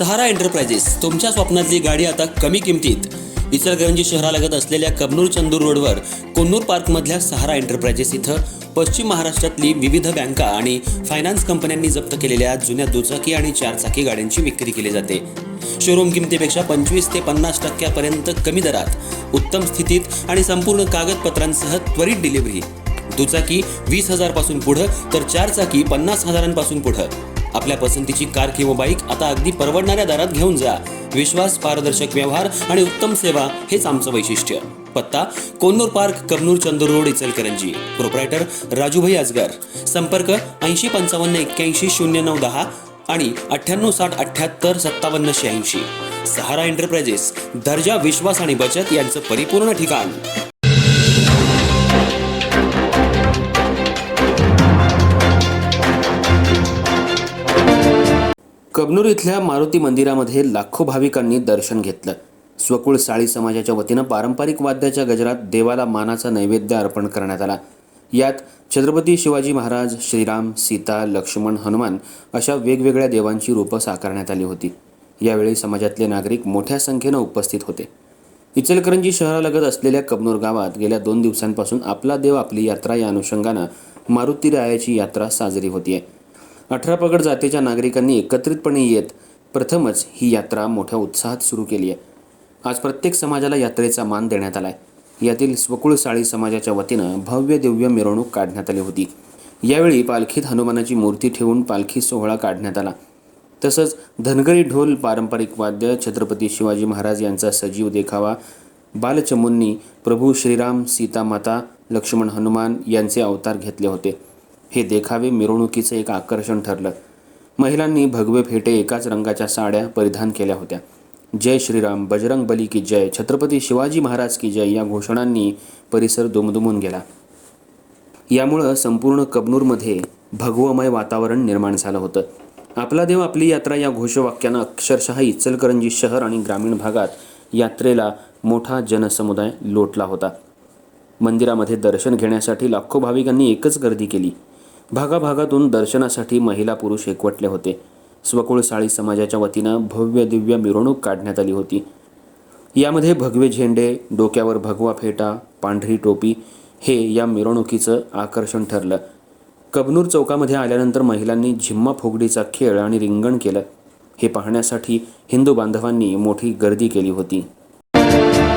सहारा enterprises तुमच्या स्वप्नातली गाडी आता कमी किमतीत. इचलकरंजी शहरालगत असलेल्या कबनूर चंदूर रोडवर कोन्नूर पार्कमधल्या सहारा एंटरप्राइजेस इथं पश्चिम महाराष्ट्रातली विविध बँका आणि फायनान्स कंपन्यांनी जप्त केलेल्या जुन्या दुचाकी आणि चारचाकी गाड्यांची विक्री केली जाते. शोरूम किमतीपेक्षा 25 ते 50% कमी दरात, उत्तम स्थितीत आणि संपूर्ण कागदपत्रांसह त्वरित डिलिव्हरी. दुचाकी 20,000 पासून पुढे तर चारचाकी 50,000 पासून पुढे. आपल्या पसंतीची कार किंवा बाईक आता अगदी परवडणाऱ्या दरात घेऊन जा. विश्वास, पारदर्शक व्यवहार आणि उत्तम सेवा हेच आमचं वैशिष्ट्य. पत्ता Konnur park, Kabnoor Chandur road, Ichalkaranji. Proprietor Rajubhai Ajgar. संपर्क 8055810910 आणि 9860785786. सहारा एंटरप्राइजेस, दर्जा, विश्वास आणि बचत यांचं परिपूर्ण ठिकाण. कबनूर इथल्या मारुती मंदिरामध्ये लाखो भाविकांनी दर्शन घेतलं. स्वकुळ साळी समाजाच्या वतीनं पारंपरिक वाद्याच्या गजरात देवाला मानाचा नैवेद्य अर्पण करण्यात आला. यात छत्रपती शिवाजी महाराज, श्रीराम, सीता, लक्ष्मण, हनुमान अशा वेगवेगळ्या देवांची रूपं साकारण्यात आली होती. यावेळी समाजातले नागरिक मोठ्या संख्येनं उपस्थित होते. इचलकरंजी शहरालगत असलेल्या कबनूर गावात गेल्या 2 दिवसांपासून आपला देव आपली यात्रा या अनुषंगानं मारुती रायाची यात्रा साजरी होतीये. 18 पगड जातीच्या नागरिकांनी एकत्रितपणे येत प्रथमच ही यात्रा मोठ्या उत्साहात सुरू केली आहे. आज प्रत्येक समाजाला यात्रेचा मान देण्यात आलाय. यातील स्वकुळ साळी समाजाच्या वतीनं भव्य दिव्य मिरवणूक काढण्यात आली होती. यावेळी पालखीत हनुमानाची मूर्ती ठेवून पालखी सोहळा काढण्यात आला. तसंच धनगरी ढोल, पारंपरिक वाद्य, छत्रपती शिवाजी महाराज यांचा सजीव देखावा, बालचमूंनी प्रभू श्रीराम, सीता माता, लक्ष्मण, हनुमान यांचे अवतार घेतले होते. हे देखावे मिरवणुकीचं एक आकर्षण ठरलं. महिलांनी भगवे फेटे, एकाच रंगाच्या साड्या परिधान केल्या होत्या. जय श्रीराम, बजरंग बली की जय, छत्रपती शिवाजी महाराज की जय या घोषणांनी परिसर दुमदुमून गेला. यामुळं संपूर्ण कबनूरमध्ये भगवमय वातावरण निर्माण झालं होतं. आपला देव आपली यात्रा या घोषवाक्यानं अक्षरशः इचलकरंजी शहर आणि ग्रामीण भागात यात्रेला मोठा जनसमुदाय लोटला होता. मंदिरामध्ये दर्शन घेण्यासाठी लाखो भाविकांनी एकच गर्दी केली. भागाभागातून दर्शनासाठी महिला पुरुष एकवटले होते. स्वकुळ साळी समाजाच्या वतीनं भव्य दिव्य मिरवणूक काढण्यात आली होती. यामध्ये भगवे झेंडे, डोक्यावर भगवा फेटा, पांढरी टोपी हे या मिरवणुकीचं आकर्षण ठरलं. कबनूर चौकामध्ये आल्यानंतर महिलांनी झिम्मा फुगडीचा खेळ आणि रिंगण केलं. हे पाहण्यासाठी हिंदू बांधवांनी मोठी गर्दी केली होती.